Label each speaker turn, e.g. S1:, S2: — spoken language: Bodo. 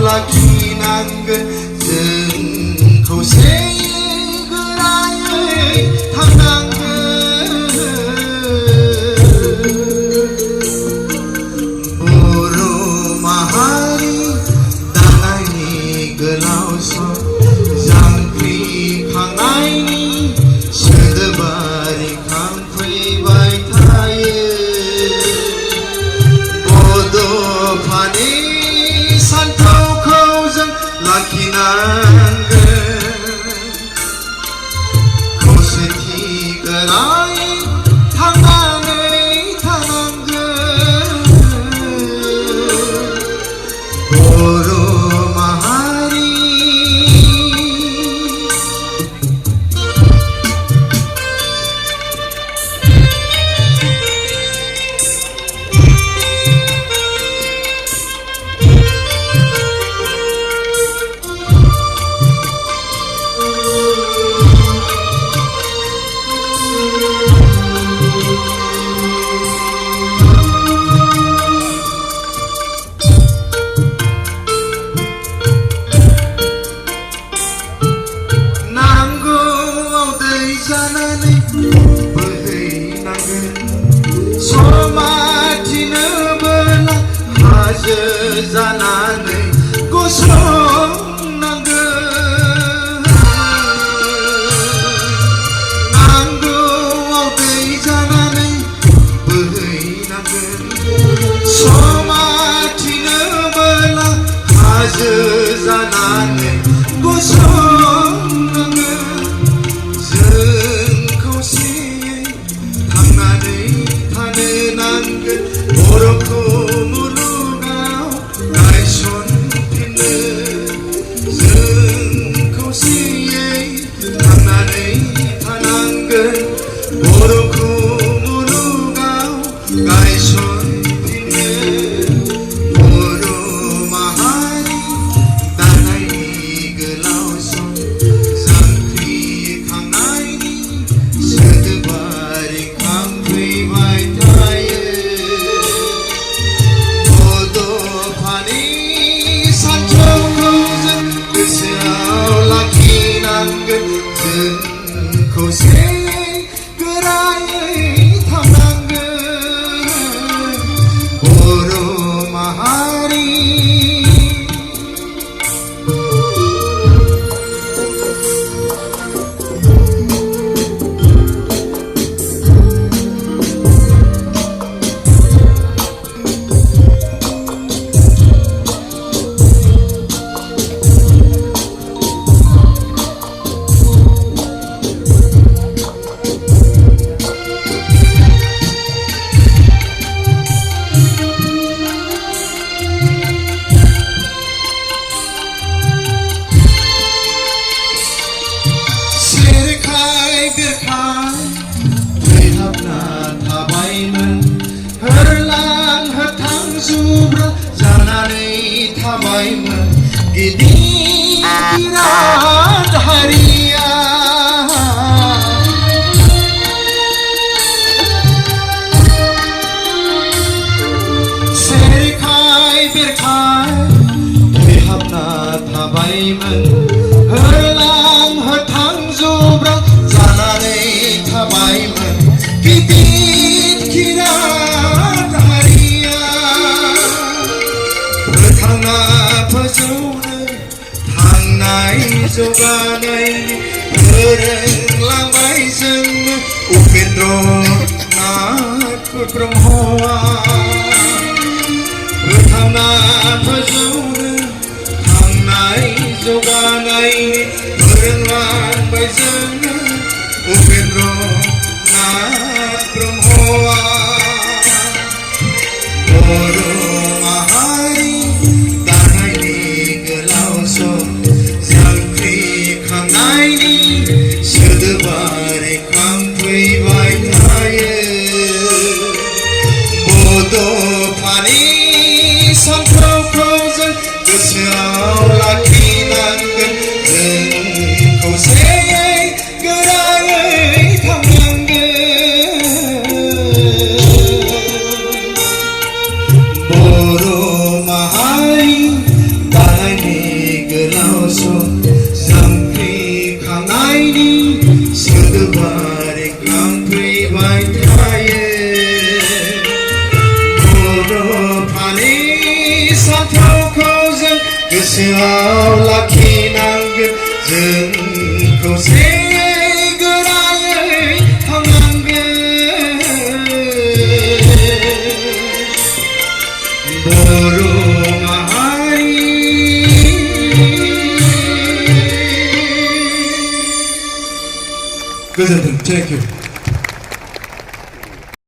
S1: लाखिनांगोन जों खौसेयै गोरायै थांनांगोन बर' माहारि दानायनि गोलाव सम जांख्रिखांनायनि सोदोबा रिखांफैबाय थायो बड'फानि सानथौखौ जों लाखिनांगोन खौसेथि गोरायै थांनानै थानांगोन बर' माहारि जानानै बोहैनांगोन समाथिनोबोला हाजो जानानै गसंनांगोन नांगौआव दै जानानै बोहैनांगोन समाथिनोबोला हाजो जानानै गसंनांगोन बर'खौ मुलुगाव गायसनफिननो जों खौसेयै थांनानै थानांगोन बर'खौ मुलुगाव गायसनफिननो बर' माहारि दानायनि गोलाव सम जांख्रिखांनायनि सोदोबा रिखांफैबाय थायो सानथौखौ जों गोसोआव लाखिनांगोन जों खौसेयै गोरायै थांनांगोन बर' माहारि हरलां होथां जुब्रा जानानै थाबायमोन गिदिर बिराद हारिया सेरखाय बेरखाय बेहाबना थाबायमोन हरलां होथां जुब्रा जानानै थाबायमोन गिदिर बिराद हारिया फोथांना फोजौनो थांनाय जौगानायनि फोरोंलांबाय जोंनो उपेन्द्र नाथ ब्रह्मआ फोथांना फोजौनो थांनाय जौगानायनि फोरोंलांबाय जोंनो उपेन्द्र नाथ ब्रह्मआ बर' माहारि दानायनि गोलाव सम जांख्रिखांनायनि सोदोबा रिखांफैबाय थायो बड'फानि सानथौखौ जों गोसोआव लाखिनांगोन जों खौसेयै गोरायै थांनांगोन बर' माहारि दानायनि गोसोआव लाखिनांगोन जों खौसेयै गोरायै थांनांगोन बर' माहारि गोजोन्थों थेंक इउ